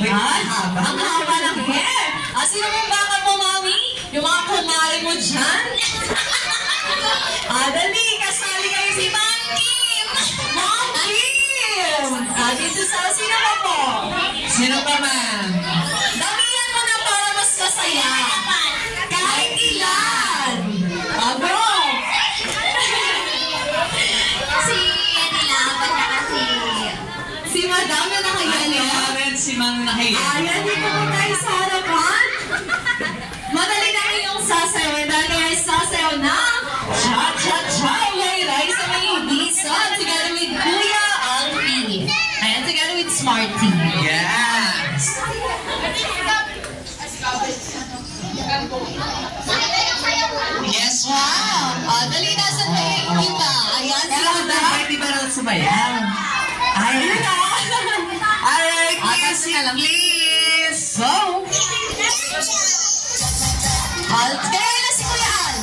Yan, ang haba ng hair. Sino mong baka mo, mami? Yung mga kumari mo dyan? Dali, kasali kayo si Ma'am Kim! Ma'am Kim! Dito sa sino ka po? Sino pa, ma'am? Damihan mo na para mas masaya. Kahit ilan. Bro! Si Nilaban na kasi. Si Madam na nakayalo. Si Mang Nahaya. Ayan, dito po tayo sa harapan. Madali na kayong sasayaw. Dahil kayo ay sasayaw ng Cha-Cha-Cha. Ray sa may Ibiza. Together with Kuya Alpi. Ayan, together with Smarty. Yes! Yes, Wow! Dali na sa tayo yung iba. Ayan, sila na. Hindi ba naman sumayaw? Ayun na. Alright, please! So, Kaya na si Kuya Al.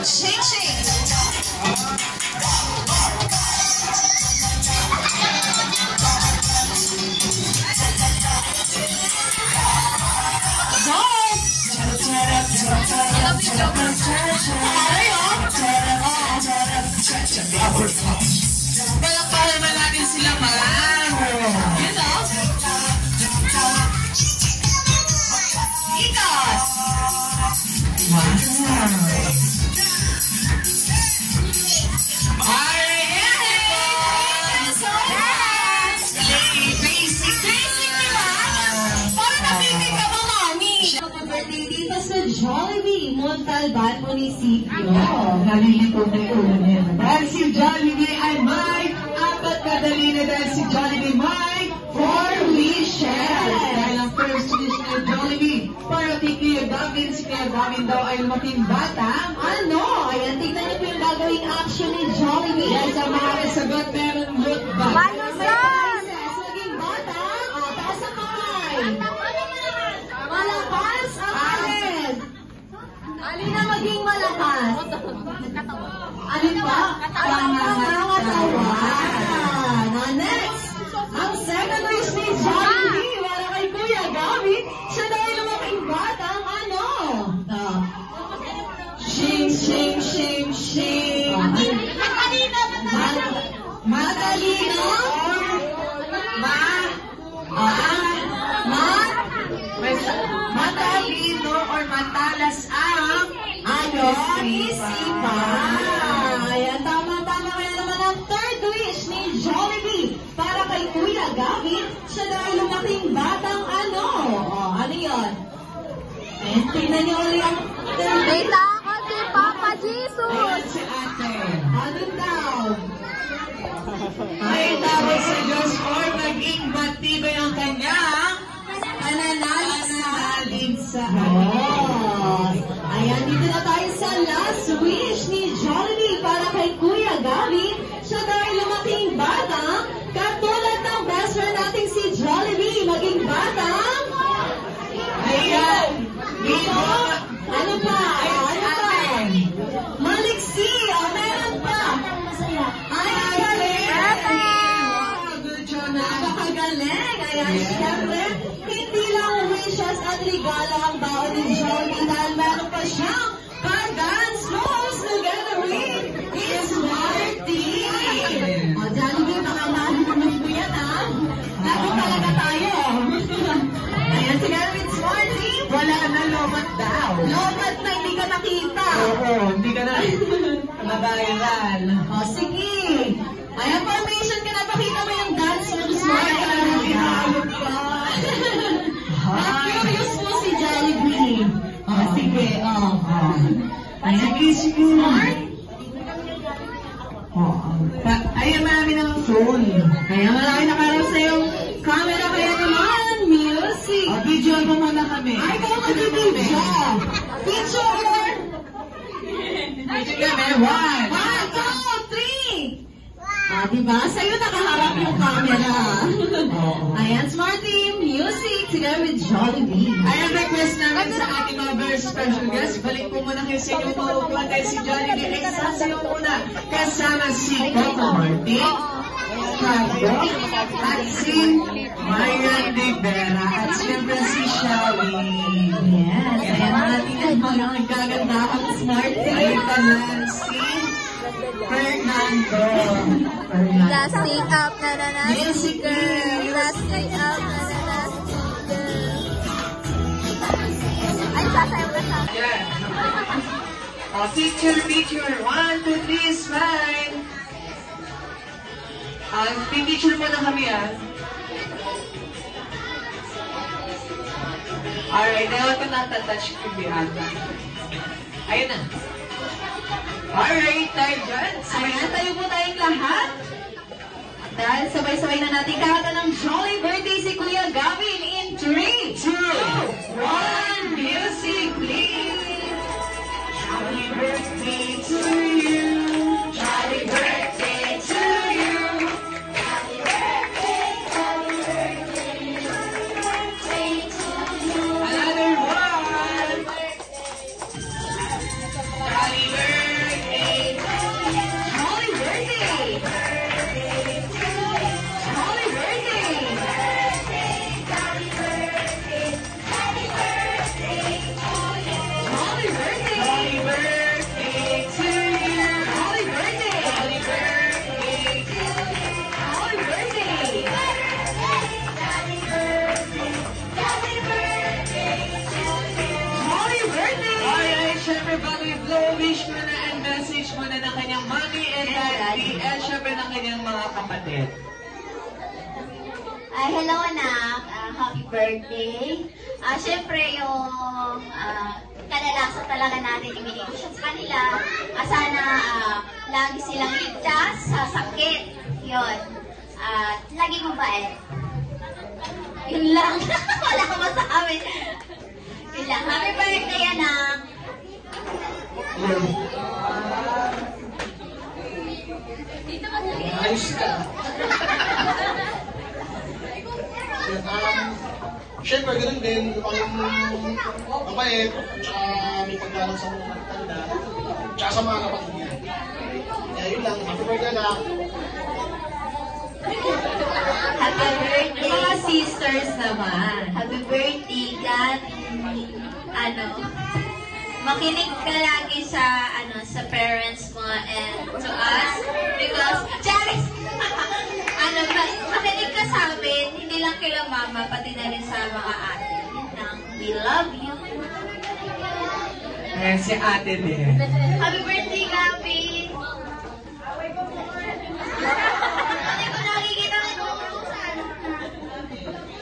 Shake, shake. Go! palakpakan naman natin sila, ma'am. Yun o. Ikot. Wow. Dito sa Jollibee, Montalban Municipio. Nalilito na yung ulo niya. Dahil si Jollibee ay may apat na dali na dahil si Jollibee may 4 wishes. Dahil ang first wish ng Jollibee para kay Kuya Gavin, si Kuya Gavin daw ay lumaking bata. Ano? Ayan, tignan niyo po yung gagawing action ni Jollibee. Dahil sa mga kasagot meron look back. Maging bata. Taas ang kamay. Malakas ang alin. Alin na maging malakas? Alin ba? Pangangatawan. Next, ang second wish ni Jollibee para kay Kuya Gavin. Siya dahil lumaking bata ang ano? Shing, shing, shing, shing. Matalino. Matalino? Matalino or matalas ang Isipan. Ayan, tama-tama. Kaya naman ang third wish ni Jollibee para kay Kuya Gavin. Siya dahil lumaking batang ano? Ano yun? Ayan, tingnan niyo ulit ang Kita ko si Papa Jesus. Ayan si ate. ano daw? Ay tawag sa Diyos or maging matibay ang kanyang Pananalig sa Diyos. Ayan, dito na tayo sa last wish ni Jollibee para kay Kuya Gavin. Siya dahil lumaking bata, katulad ng best friend nating si Jollibee, maging bata. Ayan. Dito, ano pa? Ano pa? Maliksi, meron pa. Ay, galing. Good job na. Napakagaling. Ayan, syempre, hindi lang wishes at regalo ang baon ni Jollibee dahil meron pa siyang pag-dance moves together with Smarty. Jollibee, baka mahal mo yan, ha? Lagi talaga tayo. Ayan, together with Smarty. Wala na lobat daw. Lobat na hindi ka nakita. Oo, hindi ka na mabayaran. Sige. Ayan, formation ka na. Pakita mo yung dance moves mo. Ay, Hinalog ka. Na-curious mo si Jollibee. Sige. Sige, sige. Ayan, marami ng phone. Kaya malaki nakarap sa yung camera. Kaya naman, music. Video mo muna kami. Ay, kaya mag-video. Picture. Video kami. 1. 1, 2, 3. Diba? Sa'yo nakaharap yung camera. Ayan, Smart Team, music, together with Jollibee. Ayan, request namin sa ating mga very special guest. Balik po muna kayo sa inyong maupuan dahil si Jollibee ay sasayaw muna kasama si Coco Martin, Cardo, at si Marian Rivera at siyempre si Shelly. Yes, ayan ang ating mga nagagandahang smart Ay, face. naman si Fernando. Plastic up na na na Yes, si girl. yes. Plastic up na na na si girl. Ay, sasayaw na siya. Yan. Picture. 1, 2, 3, smile. Picture mo na kami, Alright, dapat ko natatouch ko yung ata. Ayun na. Alright, tayo dyan. Ayan, tayo po tayong lahat. Dahil sabay-sabay na natin kakata ng Jolly Birthday si Kuya Gavin in 3, 2, 1, music please! Jolly birthday to you! Jolly birthday to you! Another one. Happy birthday. Jolly birthday! Jolly birthday! Jolly birthday! Happy birthday to you. Jolly birthday! Happy birthday. Jolly birthday! Jolly birthday! Alright, syempre bago i-blow, wish mo na and message mo na ng kanyang mommy and daddy and syempre ng kanyang mga kapatid. Ay, hello anak. Happy birthday. Siyempre yung kalalasan talaga natin ibigay ko siya sa kanila. Sana lagi silang ligtas sa sakit. Yun. At lagi mabait. Yun lang. Wala ka masabi. Yun lang. Happy birthday anak. Ayos ka. Siyempre, ganun din. Ang mabait, tsaka may paggalang sa mga matanda, tsaka sa mga kapatid niya. Kaya yun lang. Happy birthday na. Happy birthday. Mga sisters naman. Happy birthday, Gabby. Makinig ka lagi sa sa parents mo and to us because Charis, makinig ka sa amin, hindi lang kila mama, pati na rin sa mga ate. Yun lang. We love you. Ayan si ate din. Happy birthday, Gabby. Hindi ko nakikita mo.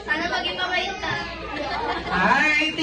Sana maging mabait ka. Alright,